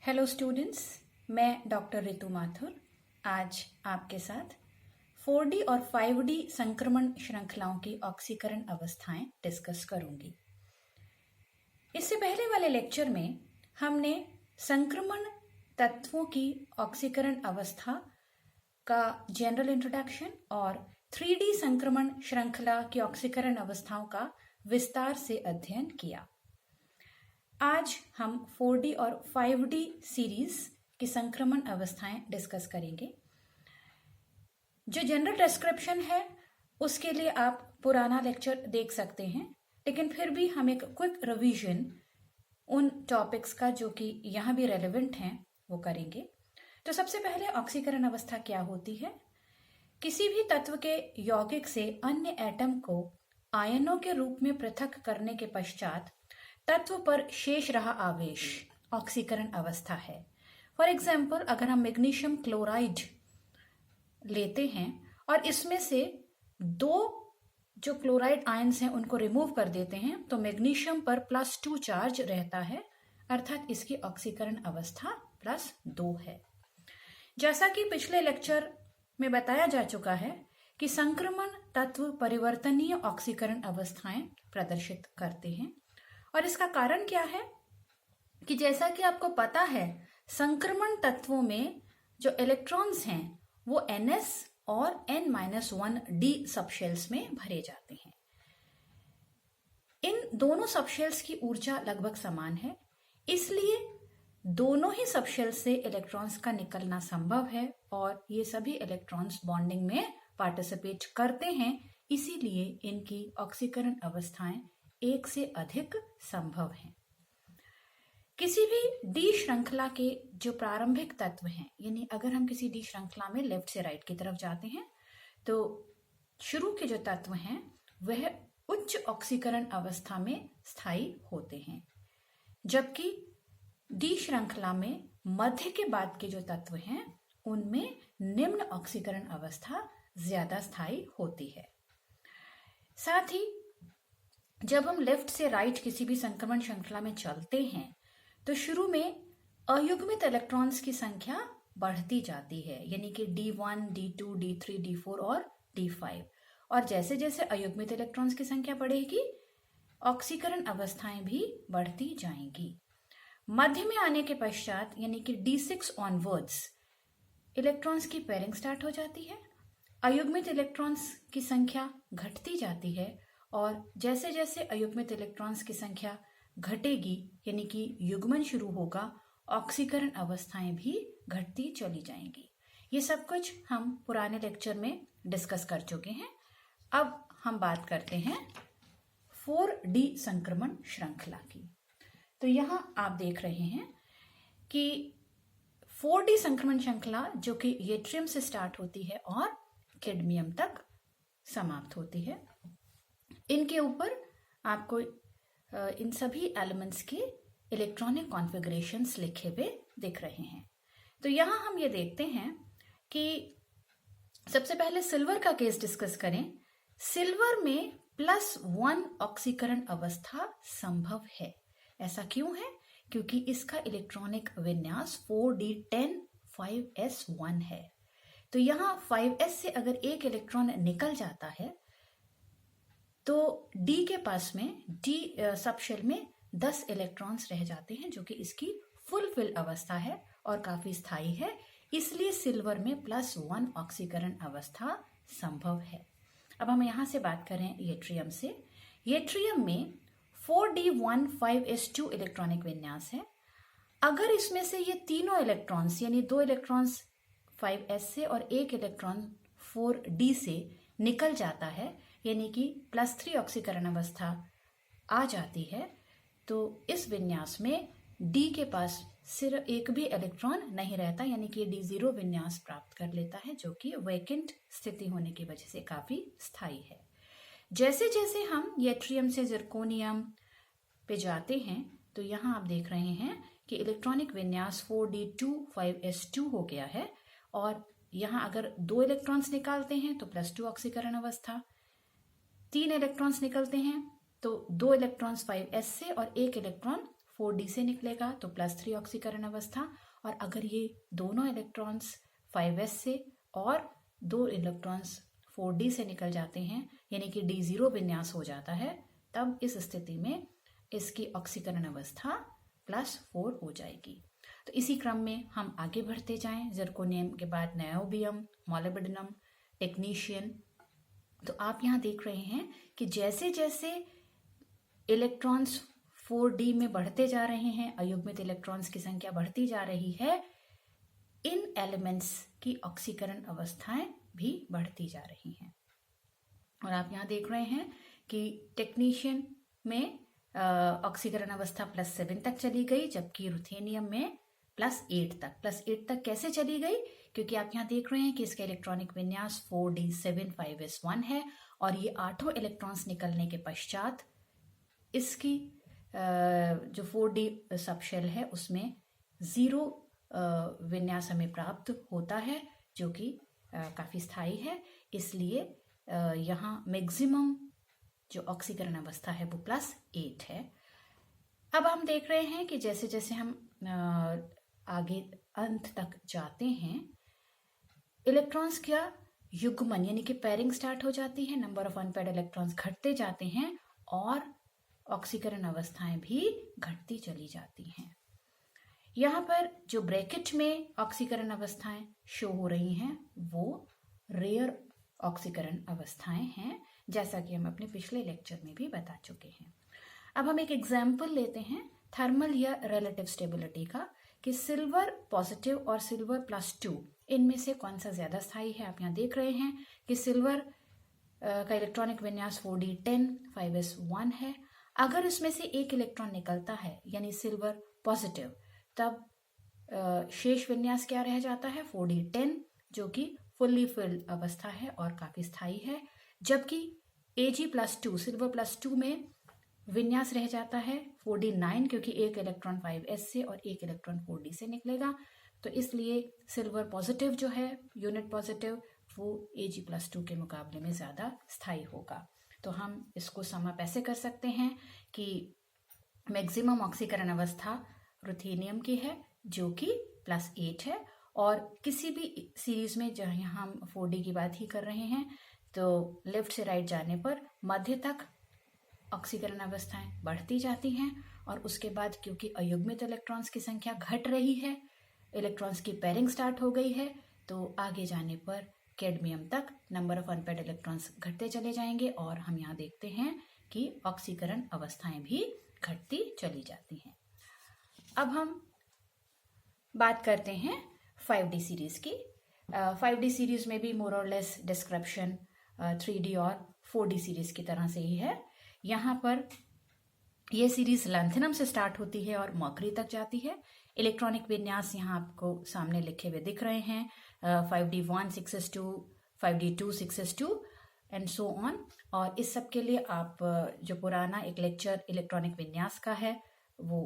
Hello students, मैं doctor Ritu Mathur आज आपके साथ 4D और 5D संक्रमण श्रृंखलाओं की ऑक्सीकरण अवस्थाएं डिस्कस करूंगी। इससे पहले वाले लेक्चर में हमने संक्रमण तत्वों की ऑक्सीकरण अवस्था का जनरल इंट्रोडक्शन और 3D संक्रमण श्रृंखला की ऑक्सीकरण अवस्थाओं का विस्तार से अध्ययन किया। आज हम 4D और 5D सीरीज की संक्रमण अवस्थाएं डिस्कस करेंगे। जो जनरल डिस्क्रिप्शन है उसके लिए आप पुराना लेक्चर देख सकते हैं, लेकिन फिर भी हम एक क्विक रिवीजन उन टॉपिक्स का जो कि यहाँ भी रेलेवेंट हैं वो करेंगे। तो सबसे पहले ऑक्सीकरण अवस्था क्या होती है? किसी भी तत्व के यौगिक से अन्य एटम को आयनों के रूप में पृथक करने के पश्चात तत्व पर शेष रहा आवेश ऑक्सीकरण अवस्था है। फॉर एग्जाम्पल, अगर हम मैग्नीशियम क्लोराइड लेते हैं और इसमें से दो जो क्लोराइड आयंस हैं उनको रिमूव कर देते हैं तो मैग्नीशियम पर +2 चार्ज रहता है, अर्थात इसकी ऑक्सीकरण अवस्था +2 है। जैसा कि पिछले लेक्चर में बताया जा चुका है कि संक्रमण तत्व परिवर्तनीय ऑक्सीकरण अवस्थाएं प्रदर्शित करते हैं, और इसका कारण क्या है कि जैसा कि आपको पता है संक्रमण तत्वों में जो इलेक्ट्रॉन्स हैं वो Ns और N-1d सबशेल्स में भरे जाते हैं। इन दोनों सबशेल्स की ऊर्जा लगभग समान है, इसलिए दोनों ही सबशेल्स से इलेक्ट्रॉन्स का निकलना संभव है और ये सभी इलेक्ट्रॉन्स बॉन्डिंग में पार्टिसिपेट करते हैं, इसीलिए इनकी ऑक्सीकरण अवस्थाएं एक से अधिक संभव हैं। किसी भी डी श्रृंखला के जो प्रारंभिक तत्व हैं, यानी अगर हम किसी डी श्रृंखला में लेफ्ट से राइट की तरफ जाते हैं तो शुरू के जो तत्व हैं वह उच्च ऑक्सीकरण अवस्था में स्थायी होते हैं, जबकि डी श्रृंखला में मध्य के बाद के जो तत्व हैं उनमें निम्न ऑक्सीकरण अवस्था ज्यादा स्थायी होती है। साथ ही जब हम लेफ्ट से राइट किसी भी संक्रमण श्रृंखला में चलते हैं तो शुरू में अयुग्मित इलेक्ट्रॉन्स की संख्या बढ़ती जाती है, यानी कि D1, D2, D3, D4 और D5, और जैसे जैसे अयुग्मित इलेक्ट्रॉन्स की संख्या बढ़ेगी ऑक्सीकरण अवस्थाएं भी बढ़ती जाएंगी। मध्य में आने के पश्चात यानी कि D6 ऑनवर्ड्स इलेक्ट्रॉन्स की पेयरिंग स्टार्ट हो जाती है, अयुग्मित इलेक्ट्रॉन्स की संख्या घटती जाती है, और जैसे जैसे अयुग्मित इलेक्ट्रॉन्स की संख्या घटेगी यानी कि युग्मन शुरू होगा, ऑक्सीकरण अवस्थाएं भी घटती चली जाएंगी। ये सब कुछ हम पुराने लेक्चर में डिस्कस कर चुके हैं। अब हम बात करते हैं 4D संक्रमण श्रृंखला की। तो यहाँ आप देख रहे हैं कि 4D संक्रमण श्रृंखला जो कि येट्रियम से स्टार्ट होती है और कैडमियम तक समाप्त होती है। इनके ऊपर आपको इन सभी एलिमेंट्स के इलेक्ट्रॉनिक कॉन्फ़िगरेशंस लिखे हुए दिख रहे हैं। तो यहाँ हम ये देखते हैं कि सबसे पहले सिल्वर का केस डिस्कस करें। सिल्वर में +1 ऑक्सीकरण अवस्था संभव है। ऐसा क्यों है? क्योंकि इसका इलेक्ट्रॉनिक विन्यास 4D10 5s1 है। तो यहाँ 5s से अगर एक इलेक्ट्रॉन निकल जाता है तो D के पास में D सबशेल में 10 इलेक्ट्रॉन्स रह जाते हैं, जो कि इसकी फुलफिल अवस्था है और काफी स्थायी है, इसलिए सिल्वर में +1 ऑक्सीकरण अवस्था संभव है। अब हम यहाँ से बात करें येट्रियम से। येट्रियम में 4D15s2 इलेक्ट्रॉनिक विन्यास है। अगर इसमें से ये तीनों इलेक्ट्रॉन्स यानी 2 इलेक्ट्रॉन्स 5s से और 1 इलेक्ट्रॉन 4D से निकल जाता है, यानी कि +3 ऑक्सीकरण अवस्था आ जाती है, तो इस विन्यास में D के पास सिर्फ एक भी इलेक्ट्रॉन नहीं रहता, यानी कि D0 विन्यास प्राप्त कर लेता है, जो कि वैकेंट स्थिति होने की वजह से काफी स्थायी है। जैसे जैसे हम येट्रियम से जिरकोनियम पे जाते हैं तो यहाँ आप देख रहे हैं कि इलेक्ट्रॉनिक विन्यास 4D2 5s2 हो गया है, और यहाँ अगर 2 इलेक्ट्रॉन्स निकालते हैं तो +2 ऑक्सीकरण अवस्था, 3 इलेक्ट्रॉन्स निकलते हैं तो 2 इलेक्ट्रॉन्स 5s से और 1 इलेक्ट्रॉन 4d से निकलेगा तो +3 ऑक्सीकरण अवस्था, और अगर ये दोनों इलेक्ट्रॉन्स 5s से और 2 इलेक्ट्रॉन्स 4d से निकल जाते हैं, यानी कि d0 विन्यास हो जाता है, तब इस स्थिति में इसकी ऑक्सीकरण अवस्था +4 हो जाएगी। तो इसी क्रम में हम आगे बढ़ते जाएं, जिरकोनियम के बाद नायोबियम, मोलिब्डेनम, टेक्नीशियन। तो आप यहाँ देख रहे हैं कि जैसे जैसे इलेक्ट्रॉन्स 4d में बढ़ते जा रहे हैं, अयुग्मित इलेक्ट्रॉन्स की संख्या बढ़ती जा रही है, इन एलिमेंट्स की ऑक्सीकरण अवस्थाएं भी बढ़ती जा रही हैं। और आप यहाँ देख रहे हैं कि टेक्नीशियन में ऑक्सीकरण अवस्था +7 तक चली गई, जबकि रुथेनियम में +8 तक कैसे चली गई? क्योंकि आप यहाँ देख रहे हैं कि इसका इलेक्ट्रॉनिक विन्यास 4d7 5s1 है, और ये 8 इलेक्ट्रॉन्स निकलने के पश्चात इसकी जो 4d सबशेल है उसमें 0 विन्यास हमें प्राप्त होता है, जो कि काफी स्थायी है। इसलिए यहाँ मैक्सिमम जो ऑक्सीकरण अवस्था है वो +8 है। अब हम देख रहे हैं कि जैसे जैसे हम आगे अंत तक जाते हैं, इलेक्ट्रॉन्स का युग्मन यानी कि पेयरिंग स्टार्ट हो जाती है, नंबर ऑफ अनपेयर्ड इलेक्ट्रॉन्स घटते जाते हैं और ऑक्सीकरण अवस्थाएं भी घटती चली जाती हैं। यहाँ पर जो ब्रैकेट में ऑक्सीकरण अवस्थाएं शो हो रही हैं वो रेयर ऑक्सीकरण अवस्थाएं हैं, जैसा कि हम अपने पिछले लेक्चर में भी बता चुके हैं। अब हम एक एग्जाम्पल लेते हैं थर्मल या रिलेटिव स्टेबिलिटी का, कि सिल्वर पॉजिटिव और सिल्वर +2 इनमें से कौन सा ज्यादा स्थायी है। आप यहाँ देख रहे हैं कि सिल्वर का इलेक्ट्रॉनिक विन्यास 4d10 5s1 है। अगर इसमें से एक इलेक्ट्रॉन निकलता है यानी सिल्वर पॉजिटिव, तब शेष विन्यास क्या रह जाता है? 4d10, जो कि फुल्ली फिल्ड अवस्था है और काफी स्थायी है। जबकि Ag+2 सिल्वर +2 में विन्यास रह जाता है 4d9, क्योंकि एक इलेक्ट्रॉन 5s से और एक इलेक्ट्रॉन 4d से निकलेगा। तो इसलिए सिल्वर पॉजिटिव जो है, यूनिट पॉजिटिव, वो Ag+2 के मुकाबले में ज्यादा स्थायी होगा। तो हम इसको सम अप ऐसे कर सकते हैं कि मैक्सिमम ऑक्सीकरण अवस्था रुथेनियम की है, जो कि +8 है, और किसी भी सीरीज में जहाँ हम 4d की बात ही कर रहे हैं, तो लेफ्ट से राइट जाने पर मध्य तक ऑक्सीकरण अवस्थाएं बढ़ती जाती हैं, और उसके बाद क्योंकि अयुग्मित इलेक्ट्रॉन्स की संख्या घट रही है, इलेक्ट्रॉन्स की पेयरिंग स्टार्ट हो गई है, तो आगे जाने पर कैडमियम तक नंबर ऑफ अनपेयर्ड इलेक्ट्रॉन्स घटते चले जाएंगे, और हम यहाँ देखते हैं कि ऑक्सीकरण अवस्थाएं भी घटती चली जाती हैं। अब हम बात करते हैं 5d सीरीज की। 5d सीरीज में भी मोर और लेस डिस्क्रिप्शन 3d और 4d सीरीज की तरह से ही है। यहाँ पर यह सीरीज लैंथेनम से स्टार्ट होती है और मर्करी तक जाती है। इलेक्ट्रॉनिक विन्यास यहाँ आपको सामने लिखे हुए दिख रहे हैं, 5d1 6s2, 5d2 6s2 and so on. और इस सब के लिए आप जो पुराना एक लेक्चर इलेक्ट्रॉनिक विन्यास का है वो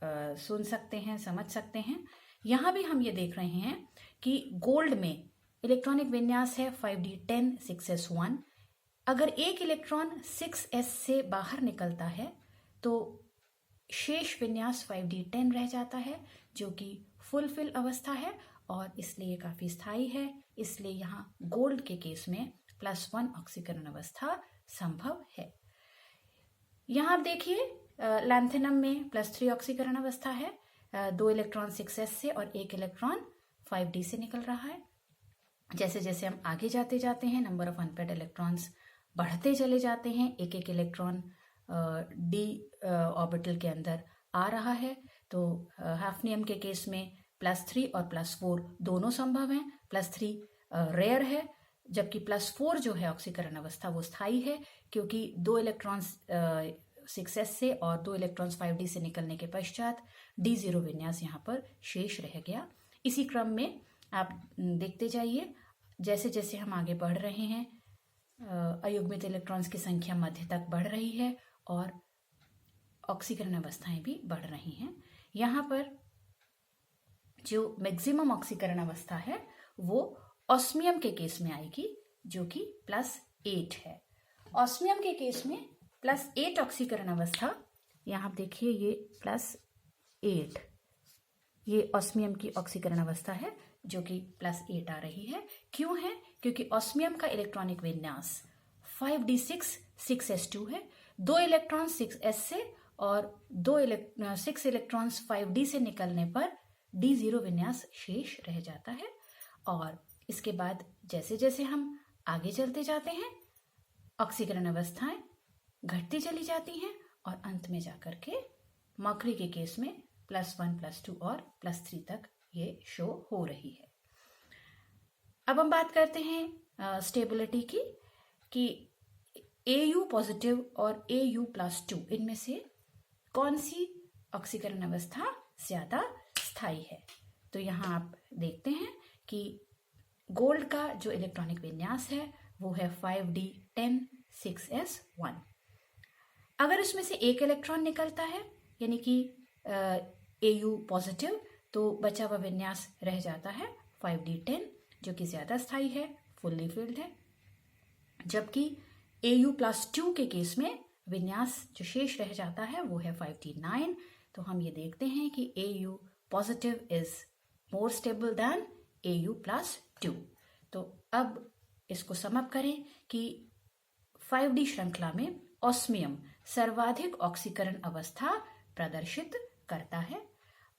सुन सकते हैं, समझ सकते हैं। यहाँ भी हम ये देख रहे हैं कि गोल्ड में इलेक्ट्रॉनिक विन्यास है 5d10 6s1। अगर एक इलेक्ट्रॉन 6s से बाहर निकलता है तो शेष विन्यास 5d10 रह जाता है, जो कि फुलफिल अवस्था है और इसलिए काफी स्थायी है। इसलिए यहाँ गोल्ड के केस में +1 ऑक्सीकरण अवस्था संभव है। यहाँ आप देखिए लैंथेनम में +3 ऑक्सीकरण अवस्था है, 2 इलेक्ट्रॉन 6s से और 1 इलेक्ट्रॉन 5d से निकल रहा है। जैसे जैसे हम आगे जाते जाते हैं, नंबर ऑफ अनपेयर्ड इलेक्ट्रॉन्स बढ़ते चले जाते हैं, एक एक इलेक्ट्रॉन d ऑर्बिटल के अंदर आ रहा है। तो हाफनियम के केस में +3 और +4 दोनों संभव हैं। +3 रेयर है, जबकि +4 जो है ऑक्सीकरण अवस्था वो स्थायी है, क्योंकि 2 इलेक्ट्रॉन्स 6s से और 2 इलेक्ट्रॉन्स 5d से निकलने के पश्चात d0 विन्यास यहाँ पर शेष रह गया। इसी क्रम में आप देखते जाइए, जैसे जैसे हम आगे बढ़ रहे हैं अयुग्मित इलेक्ट्रॉन्स की संख्या मध्य तक बढ़ रही है और ऑक्सीकरण अवस्थाएं भी बढ़ रही हैं। यहाँ पर जो मैक्सिमम ऑक्सीकरण अवस्था है वो ऑस्मियम के केस में आएगी, जो कि +8 है। ऑस्मियम के केस में +8 ऑक्सीकरण अवस्था, यहाँ आप देखिए ये 8, ये ऑस्मियम की ऑक्सीकरण अवस्था है जो कि +8 आ रही है। क्यों है? क्योंकि ऑस्मियम का इलेक्ट्रॉनिक विन्यास 5d6 6s2 है। 2 इलेक्ट्रॉन 6s से और 6 इलेक्ट्रॉन्स 5d से निकलने पर d0 विन्यास शेष रह जाता है। और इसके बाद जैसे जैसे हम आगे चलते जाते हैं ऑक्सीकरण अवस्थाएं घटती चली जाती हैं और अंत में जाकर के मरकरी के केस में +1 +2 और +3 तक ये शो हो रही है। अब हम बात करते हैं स्टेबिलिटी की कि Au पॉजिटिव और Au+2 इनमें से कौन सी ऑक्सीकरण अवस्था ज्यादा स्थायी है। तो यहाँ आप देखते हैं कि गोल्ड का जो इलेक्ट्रॉनिक विन्यास है वो है 5d10 6s1। अगर इसमें से एक इलेक्ट्रॉन निकलता है यानी कि Au पॉजिटिव, तो बचा हुआ विन्यास रह जाता है 5d10 जो कि ज्यादा स्थायी है, फुल्ली फिल्ड है। जबकि Au+2 के केस में विन्यास जो शेष रह जाता है वो है 5d9। तो हम ये देखते हैं कि Au positive is more stable then Au+2। तो अब इसको समअप करें कि 5d श्रृंखला में ऑस्मियम सर्वाधिक ऑक्सीकरण अवस्था प्रदर्शित करता है।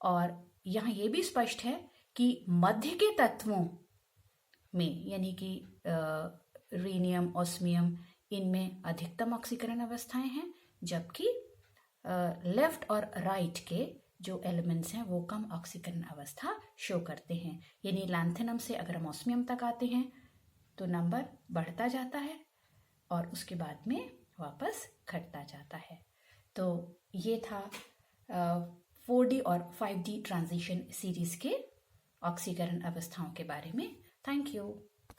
और यहाँ ये भी स्पष्ट है कि मध्य के तत्वों में यानी कि रीनियम, ऑस्मियम, इनमें अधिकतम ऑक्सीकरण अवस्थाएं हैं, जबकि लेफ्ट और राइट के जो एलिमेंट्स हैं वो कम ऑक्सीकरण अवस्था शो करते हैं। यानी लैंथेनम से अगर हम ऑस्मियम तक आते हैं तो नंबर बढ़ता जाता है और उसके बाद में वापस घटता जाता है। तो ये था 4D और 5D ट्रांजिशन सीरीज के ऑक्सीकरण अवस्थाओं के बारे में। Thank you.